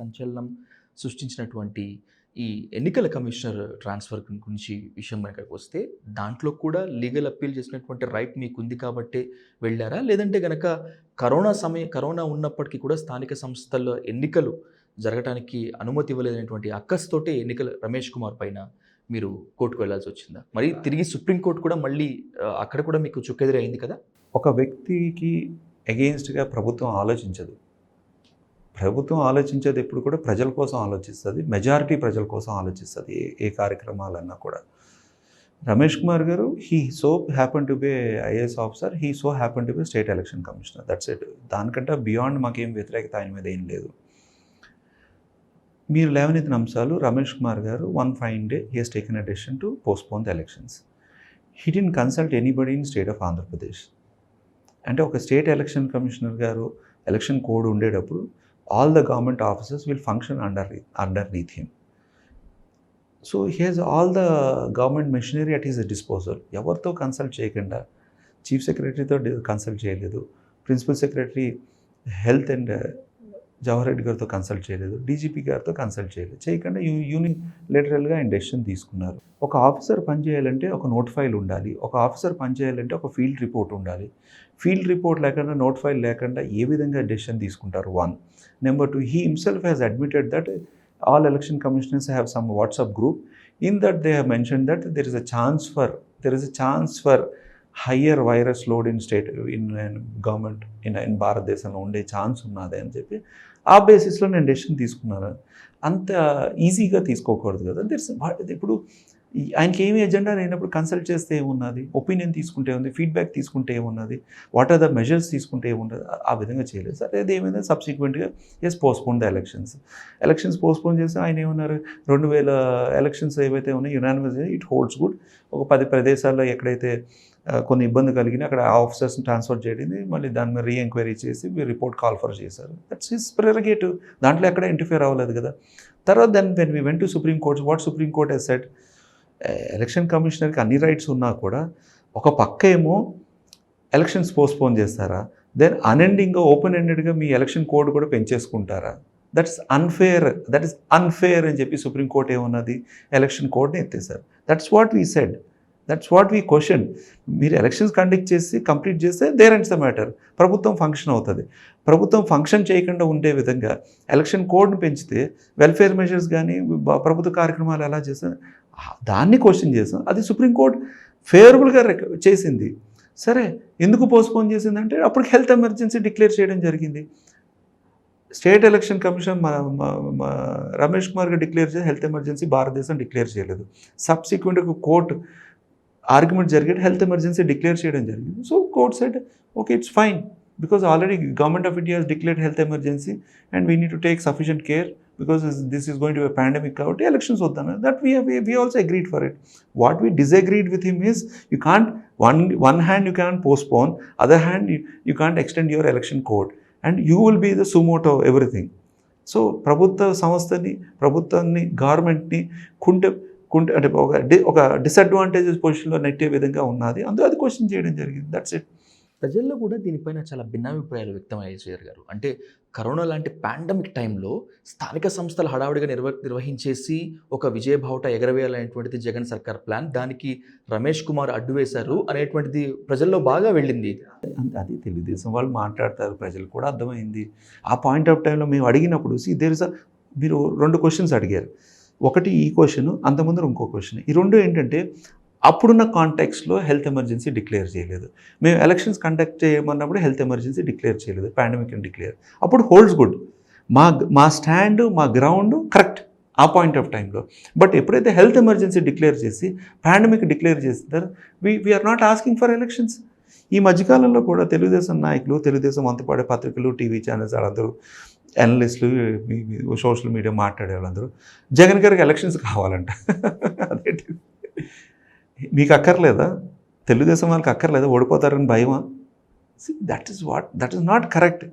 సంచలనం సృష్టించినటువంటి ఈ ఎన్నికల కమిషనర్ ట్రాన్స్ఫర్ గురించి విషయం కనుక వస్తే దాంట్లో కూడా లీగల్ అప్పీల్ చేసినటువంటి రైట్ మీకు ఉంది కాబట్టే వెళ్ళారా? లేదంటే గనక కరోనా ఉన్నప్పటికీ కూడా స్థానిక సంస్థల్లో ఎన్నికలు జరగటానికి అనుమతి ఇవ్వలేదనేటువంటి అక్కస్తోటే ఎన్నికల రమేష్ కుమార్ పైన మీరు కోర్టుకు వెళ్ళాల్సి వచ్చిందా? మరి తిరిగి సుప్రీంకోర్టు కూడా మళ్ళీ అక్కడ కూడా మీకు చుక్కెదురు అయింది కదా? ఒక వ్యక్తికి అగెయిన్స్ట్గా ప్రభుత్వం ఆలోచించదు. ప్రభుత్వం ఆలోచించేది ఎప్పుడు కూడా ప్రజల కోసం ఆలోచిస్తుంది, మెజారిటీ ప్రజల కోసం ఆలోచిస్తుంది ఏ కార్యక్రమాలన్నా కూడా. రమేష్ కుమార్ గారు he so happen to be IAS officer, he so happen to be state election commissioner, that's it. దానికంటే బియాండ్ మాకేం వ్యతిరేకత ఆయన మీద ఏం లేదు. మీరు లేవనెత్తిన అంశాలు, రమేష్ కుమార్ గారు one fine day he has taken a decision to postpone the elections. He didn't consult anybody in state of Andhra Pradesh. అంటే ఒక స్టేట్ ఎలక్షన్ కమిషనర్ గారు ఎలక్షన్ కోడ్ ఉండేటప్పుడు all the government officers will function underneath him. So he has all the government machinery at his disposal. ఎవరితో consult చేయకుండా, chief సెక్రటరీతో consult చేయలేదు, principal secretary health and Jawahar Reddy గారితో consult చేయలేదు, DGP గారితో consult చేయకుండా యూనిలేటరల్గా ఆయన డెసిషన్ తీసుకున్నారు. ఒక ఆఫీసర్ పనిచేయాలంటే ఒక నోట్ ఫైల్ ఉండాలి, ఒక ఆఫీసర్ పనిచేయాలంటే ఒక ఫీల్డ్ రిపోర్ట్ ఉండాలి. ఫీల్డ్ రిపోర్ట్ లేకుండా, నోట్ ఫైల్ లేకుండా ఏ విధంగా డెసిషన్ తీసుకుంటారు? One. Number two, he himself has admitted that all election commissioners have some WhatsApp group. In that they have mentioned that there is a chance for higher virus load in state, in government, in భారతదేశంలో ఉండే chance ఉన్నది అని చెప్పి ఆ బేసిస్లో నేను decision తీసుకున్నాను. అంత ఈజీగా తీసుకోకూడదు కదా. ఇప్పుడు ఆయనకి ఏమి ఎజెండా లేనప్పుడు కన్సల్ట్ చేస్తే ఏమున్నది, ఒపీనియన్ తీసుకుంటే ఉంది, ఫీడ్బ్యాక్ తీసుకుంటే ఏమున్నది, వాట్ ఆర్ ద మెజర్స్ తీసుకుంటే ఏముంటుంది, ఆ విధంగా చేయలేదు సార్. అది ఏమైంది, సబ్సిక్వెంట్గా పోస్ట్పోన్ ద ఎలక్షన్స్ పోస్ట్పోన్ చేస్తే ఆయన ఏమన్నారు, 2000 ఎలక్షన్స్ ఏవైతే ఉన్నాయో యునానిమస్ ఇట్ హోల్డ్స్ గుడ్. ఒక 10 ప్రదేశాల్లో ఎక్కడైతే కొన్ని ఇబ్బంది కలిగినా అక్కడ ఆఫీసర్స్ని ట్రాన్స్ఫర్ చేయడింది, మళ్ళీ దాని మీద రీఎంక్వైరీ చేసి రిపోర్ట్ కాల్ ఫర్ చేశారు. దట్స్ హిస్ ప్రెరగేటివ్, దాంట్లో ఎక్కడ ఇంటర్ఫియర్ అవ్వలేదు కదా. తర్వాత then when we went to supreme court, what supreme court has said, election కమిషనర్కి అన్ని రైట్స్ ఉన్నా కూడా ఒక పక్క ఏమో ఎలక్షన్స్ పోస్ట్పోన్ చేస్తారా, దెన్ అన్ఎండింగ్గా ఓపెన్ ఎండెడ్గా మీ ఎలక్షన్ కోడ్ కూడా పెంచేసుకుంటారా? దట్ ఈస్ అన్ఫేర్ అని చెప్పి సుప్రీంకోర్టు ఏమన్నది, ఎలక్షన్ కోడ్ని ఎత్తేసారు. That's what we said, that's what we question. మీరు ఎలక్షన్స్ కండక్ట్ చేసి కంప్లీట్ చేస్తే దేర్ ఎండ్స్ ద మ్యాటర్, ప్రభుత్వం ఫంక్షన్ అవుతుంది. ప్రభుత్వం ఫంక్షన్ చేయకుండా ఉండే విధంగా ఎలక్షన్ కోడ్ని పెంచితే వెల్ఫేర్ మెజర్స్ కానీ ప్రభుత్వ కార్యక్రమాలు ఎలా చేస్తే దాన్ని క్వశ్చన్ చేసాం. అది సుప్రీంకోర్టు ఫేవరబుల్గా చేసింది. సరే, ఎందుకు పోస్ట్పోన్ చేసిందంటే అప్పటికి హెల్త్ ఎమర్జెన్సీ డిక్లేర్ చేయడం జరిగింది. స్టేట్ ఎలక్షన్ కమిషన్ రమేష్ కుమార్గా డిక్లేర్ చేసి హెల్త్ ఎమర్జెన్సీ భారతదేశం డిక్లేర్ చేయలేదు. సబ్సిక్వెంట్గా కోర్టు ఆర్గ్యుమెంట్ జరిగేది హెల్త్ ఎమర్జెన్సీ డిక్లేర్ చేయడం జరిగింది. So court said okay, it's fine, because already government of India has declared health emergency and we need to take sufficient care because this is going to be a pandemic కాబట్టి elections వద్దన్నారు. that we also agreed for it. What we disagreed with him is, you can't one hand you can't postpone, other hand you can't extend your election code and you will be the sumo to everything. So ప్రభుత్వాన్ని గవర్నమెంట్ని కుంటే అంటే ఒక disadvantages పొజిషన్లో నెట్టే విధంగా ఉన్నది, అందులో అది క్వశ్చన్ చేయడం జరిగింది. That's it. ప్రజల్లో కూడా దీనిపైన చాలా భిన్నాభిప్రాయాలు వ్యక్తమయ్యాయి శ్రీధర్ గారు. అంటే కరోనా లాంటి పాండమిక్ టైంలో స్థానిక సంస్థలు హడావుడిగా నిర్వహించేసి ఒక విజయబావుట ఎగరవేయాలనేటువంటిది జగన్ సర్కార్ ప్లాన్, దానికి రమేష్ కుమార్ అడ్డు వేశారు అనేటువంటిది ప్రజల్లో బాగా వెళ్ళింది. అది తెలుగుదేశం వాళ్ళు మాట్లాడతారు, ప్రజలు కూడా అర్థమైంది. ఆ పాయింట్ ఆఫ్ టైంలో మేము అడిగినప్పుడు మీరు 2 క్వశ్చన్స్ అడిగారు. ఒకటి ఈ క్వశ్చన్, అంతకుముందు ఇంకో క్వశ్చన్. ఈ రెండు ఏంటంటే, అప్పుడున్న కాంటెక్స్లో హెల్త్ ఎమర్జెన్సీ డిక్లేర్ చేయలేదు. మేము ఎలక్షన్స్ కండక్ట్ చేయమన్నప్పుడు హెల్త్ ఎమర్జెన్సీ డిక్లేర్ చేయలేదు, పాండమిక్ అని డిక్లేర్. అప్పుడు హోల్డ్స్ గుడ్, మా స్టాండ్, మా గ్రౌండ్ కరెక్ట్ ఆ పాయింట్ ఆఫ్ టైంలో. బట్ ఎప్పుడైతే హెల్త్ ఎమర్జెన్సీ డిక్లేర్ చేసి పాండమిక్ డిక్లేర్ చేస్తారు, we are not asking for elections. ఈ మధ్యకాలంలో కూడా తెలుగుదేశం నాయకులు, తెలుగుదేశం అంతపాడే పత్రికలు, టీవీ ఛానల్స్ వాళ్ళందరూ, అనలిస్టులు, సోషల్ మీడియా మాట్లాడే వాళ్ళందరూ జగన్ గారికి ఎలక్షన్స్ కావాలంట. అదేంటి, మీకు అక్కర్లేదా? తెలుగుదేశం వాళ్ళకి అక్కర్లేదా? ఓడిపోతారని భయమా? That is not correct.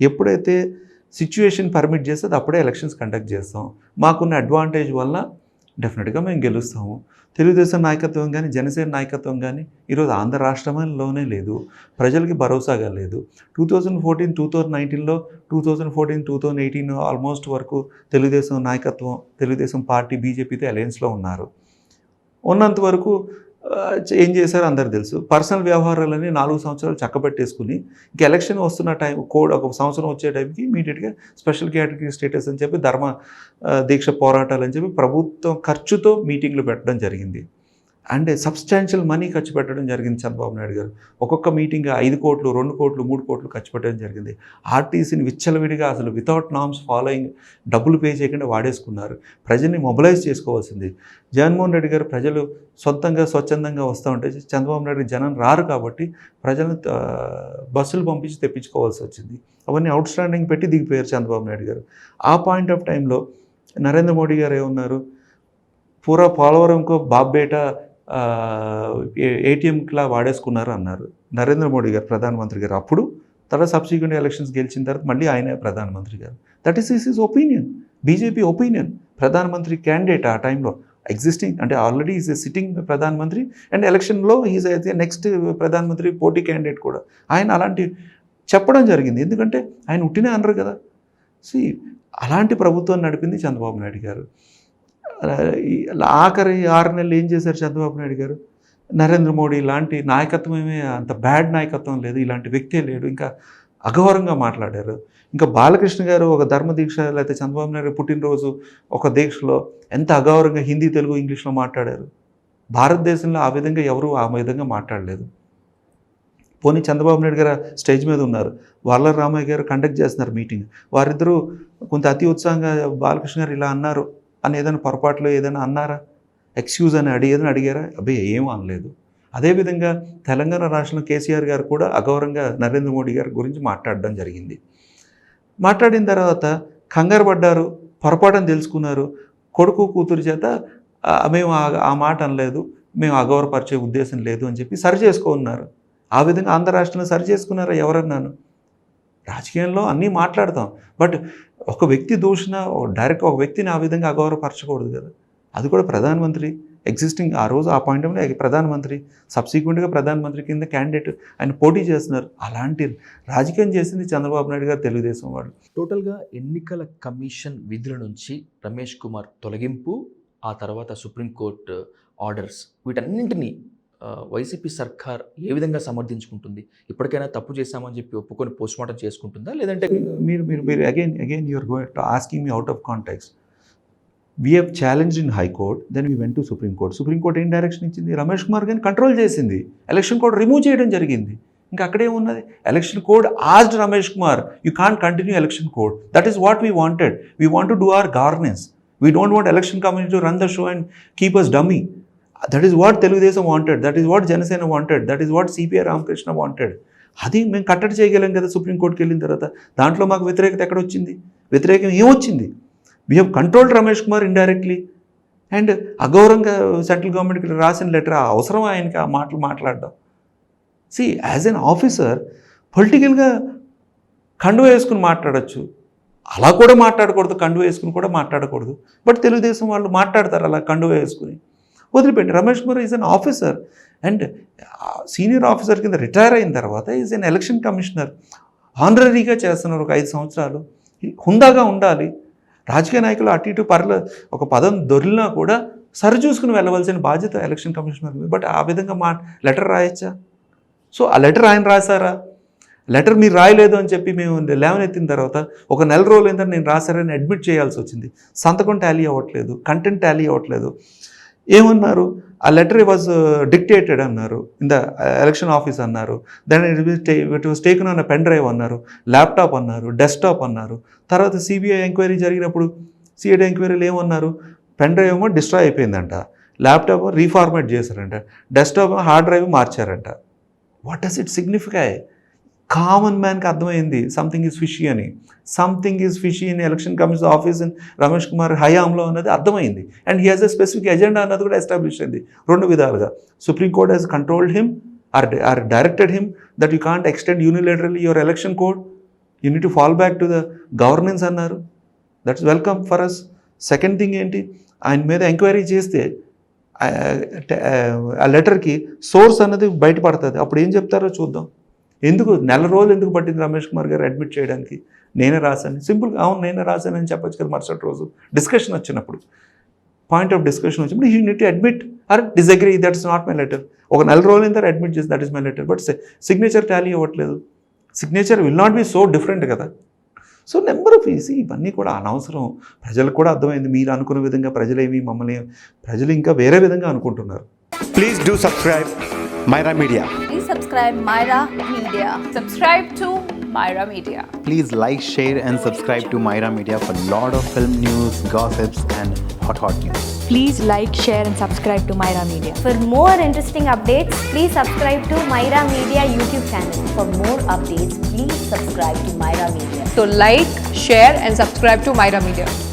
ఎప్పుడైతే సిచ్యువేషన్ పర్మిట్ చేస్తే అప్పుడే ఎలక్షన్స్ కండక్ట్ చేస్తాం. మాకున్న అడ్వాంటేజ్ వల్ల డెఫినెట్గా మేము గెలుస్తాము. తెలుగుదేశం నాయకత్వం కానీ, జనసేన నాయకత్వం కానీ ఈరోజు ఆంధ్ర రాష్ట్రంలోనే లేదు. ప్రజలకి భరోసాగా లేదు. 2014, 2019లో 2014, 2018 ఆల్మోస్ట్ వరకు తెలుగుదేశం నాయకత్వం, తెలుగుదేశం పార్టీ బీజేపీతో అలయన్స్లో ఉన్నారు. ఉన్నంత వరకు ఏం చేశారో అందరికీ తెలుసు. పర్సనల్ వ్యవహారాలని 4 సంవత్సరాలు చక్కబెట్టేసుకుని ఇంక ఎలక్షన్ వస్తున్న టైం కోడ్ ఒక సంవత్సరం వచ్చే టైంకి ఇమీడియట్గా స్పెషల్ కేటగిరీ స్టేటస్ అని చెప్పి దీక్ష పోరాటాలు అని చెప్పి ప్రభుత్వం ఖర్చుతో మీటింగ్లు పెట్టడం జరిగింది. అండ్ సబ్స్టాన్షియల్ మనీ ఖర్చు పెట్టడం జరిగింది చంద్రబాబు నాయుడు గారు. ఒక్కొక్క మీటింగ్ 5 కోట్లు, 2 కోట్లు, 3 కోట్లు ఖర్చు పెట్టడం జరిగింది. ఆర్టీసీని విచ్చలవిడిగా అసలు వితౌట్ నామ్స్ ఫాలోయింగ్ డబ్బులు పే చేయకుండా వాడేసుకున్నారు. ప్రజల్ని మొబిలైజ్ చేసుకోవాల్సింది. జగన్మోహన్ రెడ్డి గారు ప్రజలు సొంతంగా స్వచ్ఛందంగా వస్తూ ఉంటే చంద్రబాబు నాయుడు జనం రారు కాబట్టి ప్రజలను బస్సులు పంపించి తెప్పించుకోవాల్సి వచ్చింది. అవన్నీ అవుట్ స్టాండింగ్ పెట్టి దిగిపోయారు చంద్రబాబు నాయుడు గారు. ఆ పాయింట్ ఆఫ్ టైంలో నరేంద్ర మోడీ గారు ఏమన్నారు, పూరా పోలవరంకో బాబ్బేట ఏటీఎంలా వాడేసుకున్నారు అన్నారు నరేంద్ర మోడీ గారు, ప్రధానమంత్రి గారు. అప్పుడు తర్వాత సబ్సిక్వెంట్ ఎలక్షన్స్ గెలిచిన తర్వాత మళ్ళీ ఆయనే ప్రధానమంత్రి గారు. That is his opinion, BJP opinion. ప్రధానమంత్రి క్యాండిడేట్ ఆ టైంలో ఎగ్జిస్టింగ్, అంటే ఆల్రెడీ ఈజ్ సిట్టింగ్ ప్రధానమంత్రి అండ్ ఎలక్షన్లో ఈజ్ అయితే నెక్స్ట్ ప్రధానమంత్రి పోటీ క్యాండిడేట్ కూడా. ఆయన అలాంటి చెప్పడం జరిగింది. ఎందుకంటే ఆయన ఉట్టినే అనరు కదా. అలాంటి ప్రభుత్వం నడిపింది చంద్రబాబు నాయుడు గారు. ఆఖరి 6 నెలలు ఏం చేశారు చంద్రబాబు నాయుడు గారు? నరేంద్ర మోడీ లాంటి నాయకత్వమే, అంత బ్యాడ్ నాయకత్వం లేదు, ఇలాంటి వ్యక్తే లేడు, ఇంకా అఘోరంగా మాట్లాడారు. ఇంకా బాలకృష్ణ గారు ఒక ధర్మదీక్ష లేకపోతే చంద్రబాబు నాయుడు పుట్టినరోజు ఒక దీక్షలో ఎంత అఘోరంగా హిందీ, తెలుగు, ఇంగ్లీష్లో మాట్లాడారు. భారతదేశంలో ఆ విధంగా ఎవరు ఆ విధంగా మాట్లాడలేదు. పోనీ చంద్రబాబు నాయుడు గారు స్టేజ్ మీద ఉన్నారు, వరల రామయ్య గారు కండక్ట్ చేస్తున్నారు మీటింగ్, వారిద్దరూ కొంత అతి ఉత్సాహంగా బాలకృష్ణ గారు ఇలా అన్నారు అని ఏదైనా పొరపాట్లు ఏదైనా అన్నారా? ఎక్స్క్యూజ్ అని ఏదైనా అడిగారా? అబ్బాయి ఏమీ అనలేదు. అదేవిధంగా తెలంగాణ రాష్ట్రంలో కేసీఆర్ గారు కూడా అగౌరవంగా నరేంద్ర మోడీ గారి గురించి మాట్లాడడం జరిగింది. మాట్లాడిన తర్వాత కంగారు పడ్డారు, పొరపాటుని తెలుసుకున్నారు. కొడుకు కూతురు చేత మేము ఆ మాట అనలేదు, మేము అగౌరవపరిచే ఉద్దేశం లేదు అని చెప్పి సరి చేసుకున్నారు. ఆ విధంగా ఆంధ్ర రాష్ట్రంలో సరి చేసుకున్నారా ఎవరన్నాను? రాజకీయంలో అన్నీ మాట్లాడతాం, బట్ ఒక వ్యక్తి దూషణ డైరెక్ట్ ఒక వ్యక్తిని ఆ విధంగా అగౌరవపరచకూడదు కదా. అది కూడా ప్రధానమంత్రి ఎగ్జిస్టింగ్ ఆ రోజు ఆ పాయింట్ ఆఫ్ ప్రధానమంత్రి, సబ్సిక్వెంట్గా ప్రధానమంత్రి కింద క్యాండిడేట్ ఆయన పోటీ చేస్తున్నారు. అలాంటి రాజకీయం చేసింది చంద్రబాబు నాయుడు గారు, తెలుగుదేశం వాళ్ళు. టోటల్గా ఎన్నికల కమిషన్ విధుల నుంచి రమేష్ కుమార్ తొలగింపు, ఆ తర్వాత సుప్రీంకోర్టు ఆర్డర్స్, వీటన్నింటినీ వైసీపీ సర్కార్ ఏ విధంగా సమర్థించుకుంటుంది? ఇప్పటికైనా తప్పు చేశామని చెప్పి ఒప్పుకొని పోస్ట్మార్టం చేసుకుంటుందా, లేదంటే మీరు again you are going to asking me out of context. We have challenged in high court, then we went to supreme court. Supreme court ఏం డైరెక్షన్ ఇచ్చింది? రమేష్ కుమార్ గారిని కంట్రోల్ చేసింది, ఎలక్షన్ కోడ్ రిమూవ్ చేయడం జరిగింది. ఇంకా అక్కడేమున్నది? Election code asked Ramesh Kumar, you can't continue election code. That is what we wanted. We want to do our governance. We don't want election commission to run the show and keep us dummy. That is what Telugu Desam wanted, that is what Jana Sena wanted, that is what CPI Ramakrishna wanted. అది మేము కట్టడి చేయగలం కదా సుప్రీంకోర్టుకి వెళ్ళిన తర్వాత. దాంట్లో మాకు వ్యతిరేకత ఎక్కడ వచ్చింది? వ్యతిరేకం ఏమొచ్చింది? We have controlled Ramesh Kumar indirectly. And అగౌరవంగా సెంట్రల్ గవర్నమెంట్కి రాసిన లెటర్, అవసరం ఆయనకి ఆ మాటలు మాట్లాడడం? యాజ్ ఎన్ ఆఫీసర్ పొలిటికల్గా కండువ వేసుకుని మాట్లాడచ్చు, అలా కూడా మాట్లాడకూడదు, కండువ వేసుకుని కూడా మాట్లాడకూడదు. బట్ తెలుగుదేశం వాళ్ళు మాట్లాడతారు అలా కండువ వేసుకుని. వదిలిపెట్టి Ramesh Kumar is an officer and senior officer కింద రిటైర్ అయిన తర్వాత ఈజ్ అన్ ఎలక్షన్ కమిషనర్. ఆనరరీగా చేస్తున్నారు ఒక 5 సంవత్సరాలు. హుందాగా ఉండాలి. రాజకీయ నాయకులు అటు ఇటు ఒక పదం దొరికినా కూడా సరి చూసుకుని వెళ్ళవలసిన బాధ్యత ఎలక్షన్ కమిషనర్. బట్ ఆ విధంగా లెటర్ రాయొచ్చా? ఆ లెటర్ ఆయన రాశారా? లెటర్ మీరు రాయలేదు అని చెప్పి మేము లేవనెత్తిన తర్వాత ఒక నెల రోజులు ఏంటంటే నేను రాశారని అడ్మిట్ చేయాల్సి వచ్చింది. సంతకం టాలీ అవ్వట్లేదు, కంటెంట్ టాలీ అవ్వట్లేదు. ఏమన్నారు? ఆ లెటర్ వాజ్ డిక్టేటెడ్ అన్నారు, ఇన్ ద ఎలక్షన్ ఆఫీస్ అన్నారు. Then it was taken on pen drive అన్నారు, ల్యాప్టాప్ అన్నారు, డెస్క్టాప్ అన్నారు. తర్వాత సిబిఐ ఎంక్వైరీ జరిగినప్పుడు సిఐడి ఎంక్వైరీలు ఏమన్నారు? పెన్ డ్రైవ్ ఏమో డిస్ట్రాయ్ అయిపోయిందంట, ల్యాప్టాప్ రీఫార్మేట్ చేశారంట, డెస్క్టాప్ హార్డ్ డ్రైవ్ మార్చారంట. What does it signify? Common మ్యాన్కి అర్థమైంది సంథింగ్ ఈజ్ ఫిషీ అని. Something is fishy in election commission office in Ramesh Kumar హయాంలో అన్నది అర్థమైంది. And he has a specific agenda అన్నది కూడా ఎస్టాబ్లిష్ అయింది 2 విధాలుగా. Supreme court has controlled him or directed him that you can't extend unilaterally your election code, you need to fall back to the governance అన్నారు. That's welcome for us. Second thing ఏంటి, ఆయన మీద enquiry చేస్తే ఆ లెటర్కి source అన్నది బయటపడుతుంది. అప్పుడు ఏం చెప్తారో చూద్దాం. ఎందుకు నెల రోజులు ఎందుకు పట్టింది రమేష్ కుమార్ గారు అడ్మిట్ చేయడానికి? నేనే రాశాను, సింపుల్గా అవును నేనే రాశానని చెప్పొచ్చు కదా. మరుసటి రోజు డిస్కషన్ వచ్చినప్పుడు, పాయింట్ ఆఫ్ డిస్కషన్ వచ్చినప్పుడు you need to admit or disagree, that's not my letter. ఒక నెల రోజుల తర్వాత అడ్మిట్ చేసి that is my letter, but signature tally అవ్వట్లేదు. Signature will not be so different కదా. సో నెంబర్ ఆఫ్ ఈజీ ఇవన్నీ కూడా అనవసరం. ప్రజలకు కూడా అర్థమైంది, మీరు అనుకున్న విధంగా ప్రజలు ఇంకా వేరే విధంగా అనుకుంటున్నారు. Please do subscribe Myra Media. Please subscribe Myra Media. Subscribe to Myra Media. Please like, share and subscribe to Myra Media for lot of film news, gossips and hot news. Please like, share and subscribe to Myra Media. For more interesting updates, please subscribe to Myra Media YouTube channel. For more updates, please subscribe to Myra Media. So like, share and subscribe to Myra Media.